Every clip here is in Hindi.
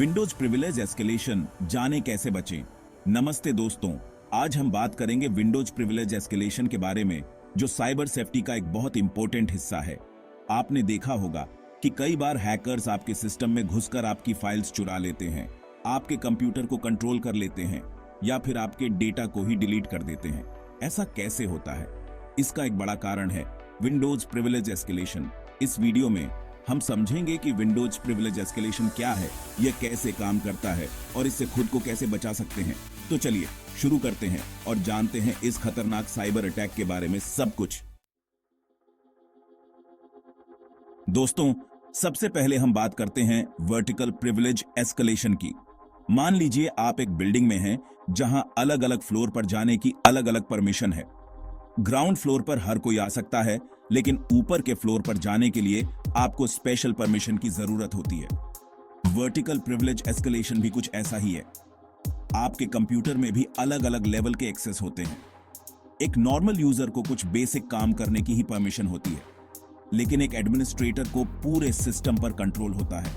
विंडोज प्रिविलेज एस्केलेशन जाने कैसे बचें। नमस्ते दोस्तों, आज हम बात करेंगे विंडोज प्रिविलेज एस्केलेशन के बारे में, जो साइबर सेफ्टी का एक बहुत इंपॉर्टेंट हिस्सा है। आपने देखा होगा कि कई बार हैकर्स आपके सिस्टम में घुसकर आपकी फाइल्स चुरा लेते हैं, आपके कंप्यूटर को कंट्रोल कर लेते हैं या फिर आपके डेटा को ही डिलीट कर देते हैं। ऐसा कैसे होता है? इसका एक बड़ा कारण है विंडोज प्रिविलेज एस्केलेशन। इस वीडियो में हम समझेंगे कि विंडोज प्रिविलेज एस्केलेशन क्या है, यह कैसे काम करता है और इससे खुद को कैसे बचा सकते हैं। तो चलिए शुरू करते हैं और जानते हैं इस खतरनाक साइबर अटैक के बारे में सब कुछ। दोस्तों, सबसे पहले हम बात करते हैं वर्टिकल प्रिविलेज एस्केलेशन की। मान लीजिए आप एक बिल्डिंग में हैं जहां अलग अलग फ्लोर पर जाने की अलग अलग परमिशन है। ग्राउंड फ्लोर पर हर कोई आ सकता है, लेकिन ऊपर के फ्लोर पर जाने के लिए आपको स्पेशल परमिशन की जरूरत होती है। वर्टिकल प्रिविलेज एस्केलेशन भी कुछ ऐसा ही है। आपके कंप्यूटर में भी अलग अलग लेवल के एक्सेस होते हैं। एक नॉर्मल यूजर को कुछ बेसिक काम करने की ही परमिशन होती है, लेकिन एक एडमिनिस्ट्रेटर को पूरे सिस्टम पर कंट्रोल होता है।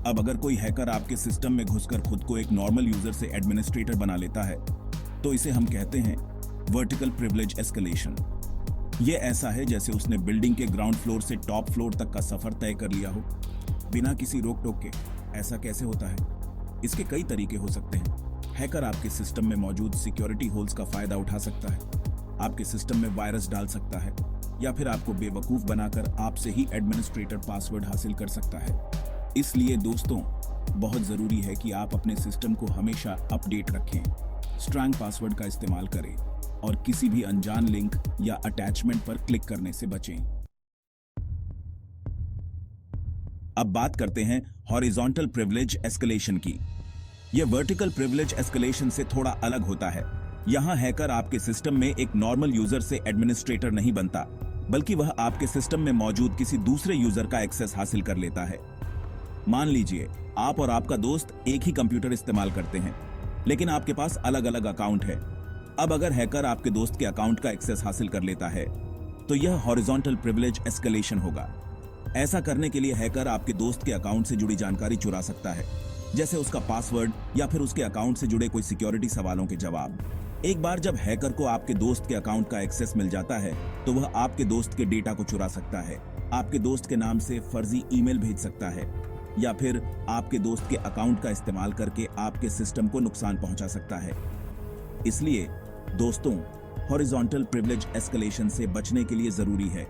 अब अगर कोई हैकर आपके सिस्टम में घुसकर खुद को एक नॉर्मल यूजर से एडमिनिस्ट्रेटर बना लेता है, तो इसे हम कहते हैं वर्टिकल प्रिविलेज एस्केलेशन। यह ऐसा है जैसे उसने बिल्डिंग के ग्राउंड फ्लोर से टॉप फ्लोर तक का सफर तय कर लिया हो, बिना किसी रोक टोक के। ऐसा कैसे होता है? इसके कई तरीके हो सकते हैं। हैकर आपके सिस्टम में मौजूद सिक्योरिटी होल्स का फायदा उठा सकता है, आपके सिस्टम में वायरस डाल सकता है, या फिर आपको बेवकूफ बनाकर आपसे ही एडमिनिस्ट्रेटर पासवर्ड हासिल कर सकता है। इसलिए दोस्तों, बहुत जरूरी है कि आप अपने सिस्टम को हमेशा अपडेट रखें, स्ट्रांग पासवर्ड का इस्तेमाल करें और किसी भी अनजान लिंक या अटैचमेंट पर क्लिक करने से बचें। अब बात करते हैं हॉरिजॉन्टल प्रिविलेज एस्केलेशन की। यह वर्टिकल प्रिविलेज एस्केलेशन से थोड़ा अलग होता है। यहां हैकर आपके सिस्टम में एक नॉर्मल यूजर से एडमिनिस्ट्रेटर नहीं बनता, बल्कि वह आपके सिस्टम में मौजूद किसी दूसरे यूजर का एक्सेस हासिल कर लेता है। मान लीजिए आप और आपका दोस्त एक ही कंप्यूटर इस्तेमाल करते हैं, लेकिन आपके पास अलग अलग अकाउंट है। अब अगर हैकर आपके दोस्त के अकाउंट का एक्सेस हासिल कर लेता है, तो यह हॉरिजॉन्टल प्रिविलेज एस्केलेशन होगा। ऐसा करने के लिए हैकर आपके दोस्त के अकाउंट से जुड़ी जानकारी चुरा सकता है, जैसे उसका पासवर्ड या फिर उसके अकाउंट से जुड़े कोई सिक्योरिटी सवालों के जवाब। एक बार जब हैकर को आपके दोस्त के अकाउंट का एक्सेस मिल जाता है, तो वह आपके दोस्त के डेटा को चुरा सकता है, आपके दोस्त के नाम से फर्जी ईमेल भेज सकता है, या फिर आपके दोस्त के अकाउंट का इस्तेमाल करके आपके सिस्टम को नुकसान पहुंचा सकता है। इसलिए दोस्तों, हॉरिजॉन्टल प्रिविलेज एस्केलेशन से बचने के लिए जरूरी है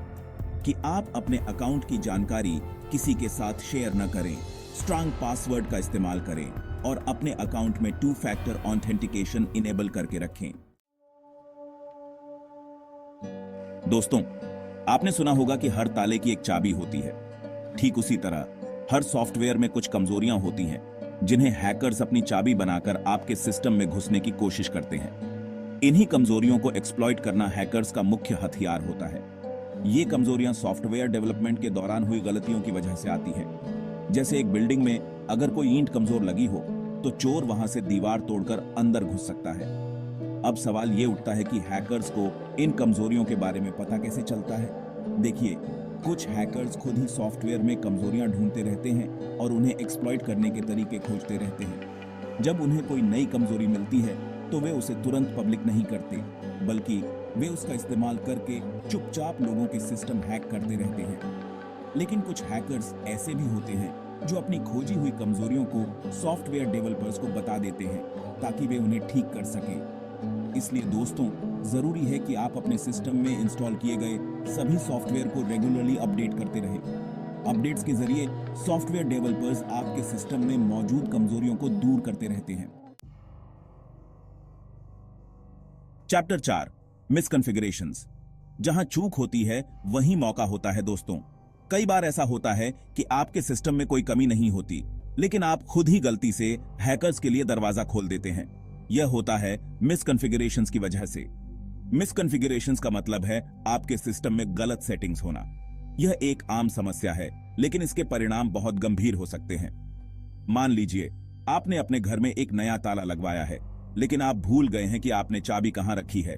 कि आप अपने अकाउंट की जानकारी किसी के साथ शेयर न करें, स्ट्रांग पासवर्ड का इस्तेमाल करें और अपने अकाउंट में 2 फैक्टर ऑथेंटिकेशन इनेबल करके रखें। दोस्तों, आपने सुना होगा कि हर ताले की एक चाबी होती है। ठीक उसी तरह हर सॉफ्टवेयर में कुछ कमजोरियां होती हैं, जिन्हें हैकर्स अपनी चाबी बनाकर आपके सिस्टम में घुसने की कोशिश करते हैं। इन्हीं कमजोरियों को एक्सप्लॉइट करना हैकर्स का मुख्य हथियार होता है। ये कमजोरियां सॉफ्टवेयर डेवलपमेंट के दौरान हुई गलतियों की वजह से आती है। जैसे एक बिल्डिंग में अगर कोई ईंट कमजोर लगी हो, तो चोर वहां से दीवार तोड़कर अंदर घुस सकता है। अब सवाल ये उठता है कि हैकर्स को इन कमजोरियों के बारे में पता कैसे चलता है। देखिए, कुछ हैकर्स खुद ही सॉफ्टवेयर में कमजोरियां ढूंढते रहते हैं और उन्हें एक्सप्लॉइट करने के तरीके खोजते रहते हैं। जब उन्हें कोई नई कमजोरी मिलती है, तो वे उसे तुरंत पब्लिक नहीं करते, बल्कि वे उसका इस्तेमाल करके चुपचाप लोगों के सिस्टम हैक करते रहते हैं। लेकिन कुछ हैकर्स ऐसे भी होते हैं जो अपनी खोजी हुई कमजोरियों को सॉफ्टवेयर डेवलपर्स को बता देते हैं, ताकि वे उन्हें ठीक कर सकें। इसलिए दोस्तों, जरूरी है कि आप अपने सिस्टम में इंस्टॉल किए गए सभी सॉफ्टवेयर को रेगुलरली अपडेट करते रहें। अपडेट्स के जरिए सॉफ्टवेयर डेवलपर्स आपके सिस्टम में मौजूद कमजोरियों को दूर करते रहते हैं। चैप्टर 4, मिसकॉन्फ़िगरेशंस। जहां चूक होती है, वहीं मौका होता है। दोस्तों, कई बार ऐसा होता है कि आपके सिस्टम में कोई कमी नहीं होती, लेकिन आप खुद ही गलती से हैकर्स के लिए दरवाजा खोल देते हैं। यह होता है मिसकॉन्फ़िगरेशंस की वजह से। मिसकॉन्फ़िगरेशंस का मतलब है आपके सिस्टम में गलत सेटिंग्स होना। यह एक आम समस्या है, लेकिन इसके परिणाम बहुत गंभीर हो सकते हैं। मान लीजिए आपने अपने घर में एक नया ताला लगवाया है, लेकिन आप भूल गए हैं कि आपने चाबी कहां रखी है।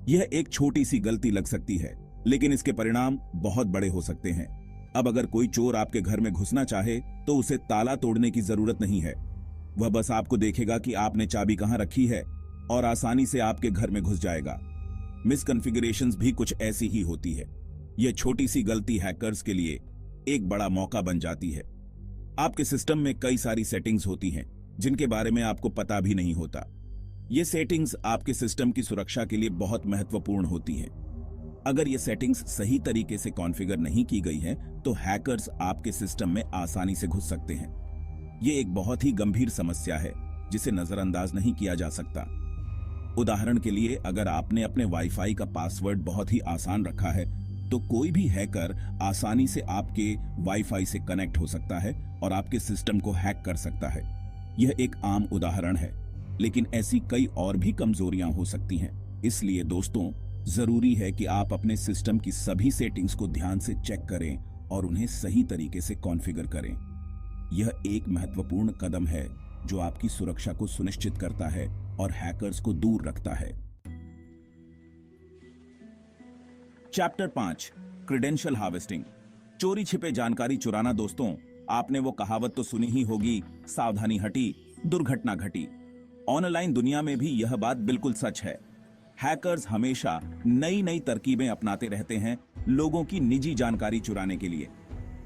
यह एक छोटी सी गलती लग सकती है, लेकिन इसके परिणाम बहुत बड़े हो सकते हैं। अब अगर कोई चोर आपके घर में घुसना चाहे तो उसे ताला तोड़ने की जरूरत नहीं है। वह बस आपको देखेगा कि आपने चाबी कहां रखी है और आसानी से आपके घर में घुस जाएगा। मिसकॉन्फ़िगरेशंस भी कुछ ऐसी ही होती है। यह छोटी सी गलती हैकर्स के लिए एक बड़ा मौका बन जाती है। आपके सिस्टम में कई सारी सेटिंग्स होती हैं जिनके बारे में आपको पता भी नहीं होता। ये सेटिंग्स आपके सिस्टम की सुरक्षा के लिए बहुत महत्वपूर्ण होती हैं। अगर ये सेटिंग्स सही तरीके से कॉन्फ़िगर नहीं की गई हैं, तो हैकर्स आपके सिस्टम में आसानी से घुस सकते हैं। ये एक बहुत ही गंभीर समस्या है जिसे नजरअंदाज नहीं किया जा सकता। उदाहरण के लिए, अगर आपने अपने वाईफाई का पासवर्ड बहुत ही आसान रखा है, तो कोई भी हैकर आसानी से आपके वाईफाई से कनेक्ट हो सकता है और आपके सिस्टम को हैक कर सकता है। यह एक आम उदाहरण है, लेकिन ऐसी कई और भी कमजोरियां हो सकती हैं। इसलिए दोस्तों, जरूरी है कि आप अपने सिस्टम की सभी सेटिंग्स को ध्यान से चेक करें और उन्हें सही तरीके से कॉन्फ़िगर करें। यह एक महत्वपूर्ण कदम है जो आपकी सुरक्षा को सुनिश्चित करता है और हैकर्स को दूर रखता है। Chapter 5, credential harvesting. चोरी छिपे जानकारी चुराना। दोस्तों, आपने वो कहावत तो सुनी ही होगी, सावधानी हटी दुर्घटना घटी। ऑनलाइन दुनिया में भी यह बात बिल्कुल सच है। हैकर्स हमेशा नई नई तरकीबें अपनाते रहते हैं लोगों की निजी जानकारी चुराने के लिए।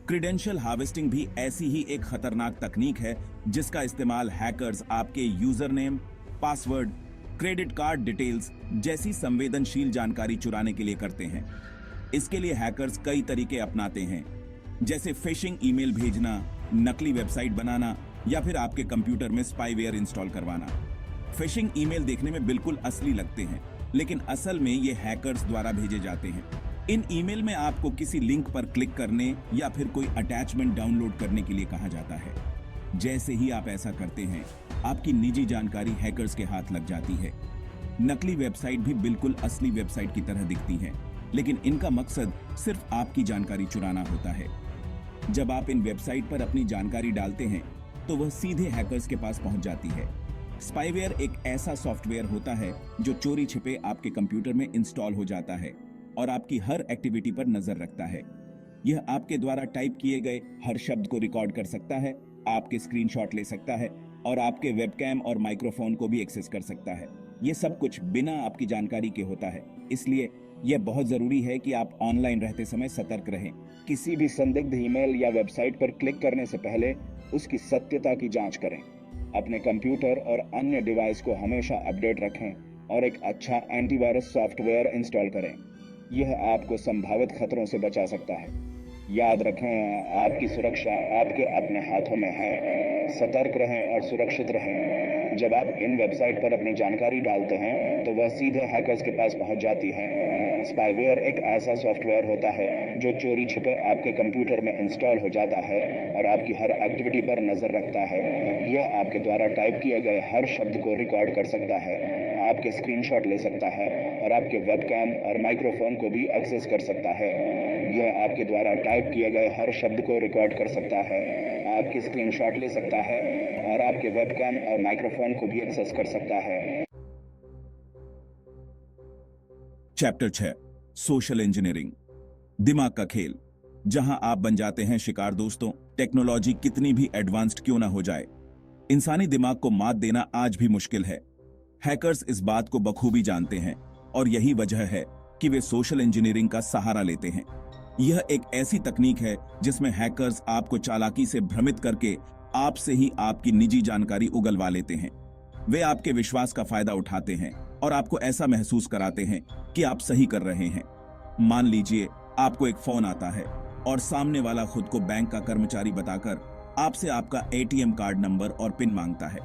क्रेडेंशियल हार्वेस्टिंग भी ऐसी ही एक खतरनाक तकनीक है जिसका इस्तेमाल हैकर्स आपके user name, password, credit card details जैसी संवेदनशील जानकारी चुराने के लिए करते हैं। इसके लिए हैकर्स कई तरीके अपनाते हैं, जैसे फिशिंग ईमेल भेजना, नकली वेबसाइट बनाना या फिर आपके कंप्यूटर में स्पाईवेयर इंस्टॉल करवाना। फिशिंग ईमेल देखने में बिल्कुल असली लगते हैं, लेकिन असल में ये हैकर्स द्वारा भेजे जाते हैं। इन ईमेल में आपको किसी लिंक पर क्लिक करने या फिर कोई अटैचमेंट डाउनलोड करने के लिए कहा जाता है। जैसे ही आप ऐसा करते हैं, आपकी निजी जानकारी हैकर्स के हाथ लग जाती है। नकली वेबसाइट भी बिल्कुल असली वेबसाइट की तरह दिखती हैं, लेकिन इनका मकसद सिर्फ आपकी जानकारी चुराना होता है। जब आप इन वेबसाइट पर अपनी जानकारी डालते हैं, तो वह सीधे हैकर्स के पास पहुंच जाती है। स्पाईवेयर एक ऐसा सॉफ्टवेयर होता है जो चोरी छिपे आपके कंप्यूटर में इंस्टॉल हो जाता है और आपकी हर एक्टिविटी पर नजर रखता है। यह आपके द्वारा टाइप किए गए हर शब्द को रिकॉर्ड कर सकता है, आपके स्क्रीनशॉट ले सकता है और आपके वेबकैम और माइक्रोफोन को भी एक्सेस कर सकता है। यह सब कुछ बिना आपकी जानकारी के होता है। इसलिए यह बहुत जरूरी है कि आप ऑनलाइन रहते समय सतर्क रहें। किसी भी संदिग्ध ईमेल या वेबसाइट पर क्लिक करने से पहले उसकी सत्यता की जांच करें। अपने कंप्यूटर और अन्य डिवाइस को हमेशा अपडेट रखें और एक अच्छा एंटीवायरस सॉफ्टवेयर इंस्टॉल करें। यह आपको संभावित खतरों से बचा सकता है। याद रखें, आपकी सुरक्षा आपके अपने हाथों में है। सतर्क रहें और सुरक्षित रहें। जब आप इन वेबसाइट पर अपनी जानकारी डालते हैं तो वह सीधे हैकर्स के पास पहुंच जाती है। स्पाईवेयर एक ऐसा सॉफ्टवेयर होता है जो चोरी छिपे आपके कंप्यूटर में इंस्टॉल हो जाता है और आपकी हर एक्टिविटी पर नजर रखता है। यह आपके द्वारा टाइप किए गए हर शब्द को रिकॉर्ड कर सकता है, आपके स्क्रीनशॉट ले सकता है और आपके वेबकैम और माइक्रोफोन को भी एक्सेस कर सकता है। यह आपके द्वारा टाइप किए गए हर शब्द को रिकॉर्ड कर सकता है, आपके स्क्रीनशॉट ले सकता है और आपके वेबकैम और माइक्रोफोन को भी एक्सेस कर सकता है। Chapter 6, social engineering. दिमाग का खेल, जहां आप बन जाते हैं शिकार। दोस्तों, टेक्नोलॉजी कितनी भी एडवांस्ड क्यों ना हो जाए, इंसानी दिमाग को मात देना आज भी मुश्किल है। हैकर्स इस बात को बखूबी जानते हैं और यही वजह है कि वे सोशल इंजीनियरिंग का सहारा लेते हैं। यह एक ऐसी तकनीक है जिसमें हैकर्स आपको चालाकी से भ्रमित करके आपसे ही आपकी निजी जानकारी उगलवा लेते हैं। वे आपके विश्वास का फायदा उठाते हैं और आपको ऐसा महसूस कराते हैं कि आप सही कर रहे हैं। मान लीजिए आपको एक फोन आता है और सामने वाला खुद को बैंक का कर्मचारी बताकर आपसे आपका एटीएम कार्ड नंबर और पिन मांगता है।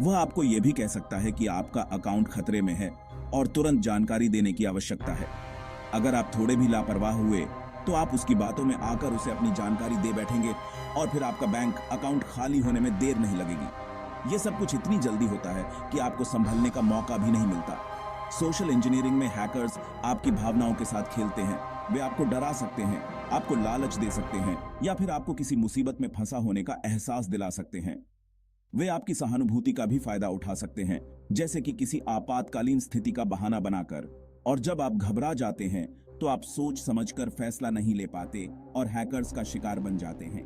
वह आपको यह भी कह सकता है कि आपका अकाउंट खतरे में है और तुरंत जानकारी देने की आवश्यकता है। अगर आप थोड़े भी लापरवाह हुए तो आप उसकी बातों में आकर उसे अपनी जानकारी दे बैठेंगे और फिर आपका बैंक अकाउंट खाली होने में देर नहीं लगेगी। यह सब कुछ इतनी जल्दी होता है कि आपको संभलने का मौका भी नहीं मिलता। सोशल इंजीनियरिंग में हैकर्स आपकी भावनाओं के साथ खेलते हैं। वे आपको डरा सकते हैं, आपको लालच दे सकते हैं या फिर आपको किसी मुसीबत में फंसा होने का एहसास दिला सकते हैं। वे आपकी सहानुभूति का भी फायदा उठा सकते हैं, जैसे कि किसी आपातकालीन स्थिति का बहाना बनाकर। और जब आप घबरा जाते हैं तो आप सोच समझकर फैसला नहीं ले पाते और हैकर्स का शिकार बन जाते हैं।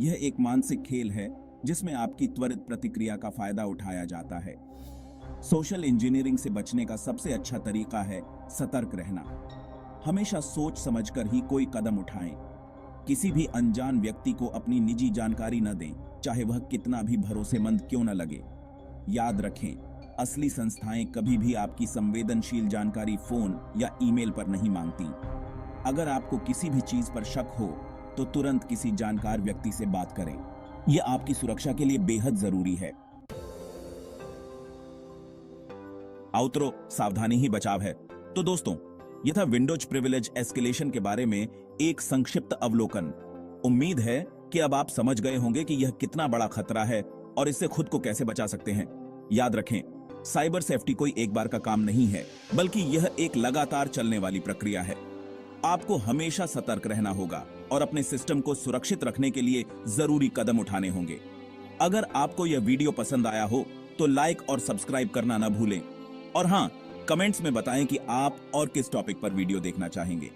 यह एक मानसिक खेल है जिसमें आपकी त्वरित प्रतिक्रिया का फायदा उठाया जाता है। सोशल इंजीनियरिंग से बचने का सबसे अच्छा तरीका है सतर्क रहना। हमेशा सोच समझकर ही कोई कदम उठाएं। किसी भी अनजान व्यक्ति को अपनी निजी जानकारी न दें, चाहे वह कितना भी भरोसेमंद क्यों न लगे। याद रखें, असली संस्थाएं कभी भी आपकी संवेदनशील जानकारी फोन या ईमेल पर नहीं मांगती। अगर आपको किसी भी चीज पर शक हो तो तुरंत किसी जानकार व्यक्ति से बात करें। यह आपकी सुरक्षा के लिए बेहद जरूरी है। आउटरो, सावधानी ही बचाव है। तो दोस्तों, यह था विंडोज प्रिविलेज एस्केलेशन के बारे में एक संक्षिप्त अवलोकन। उम्मीद है कि अब आप समझ गए होंगे कि यह कितना बड़ा खतरा है और इससे खुद को कैसे बचा सकते हैं। याद रखें, साइबर सेफ्टी कोई एक बार का काम नहीं है, बल्कि यह एक लगातार चलने वाली प्रक्रिया है। आपको हमेशा सतर्क रहना होगा और अपने सिस्टम को सुरक्षित रखने के लिए जरूरी कदम उठाने होंगे। अगर आपको यह वीडियो पसंद आया हो तो लाइक और सब्सक्राइब करना ना भूलें। और हां, कमेंट्स में बताएं कि आप और किस टॉपिक पर वीडियो देखना चाहेंगे।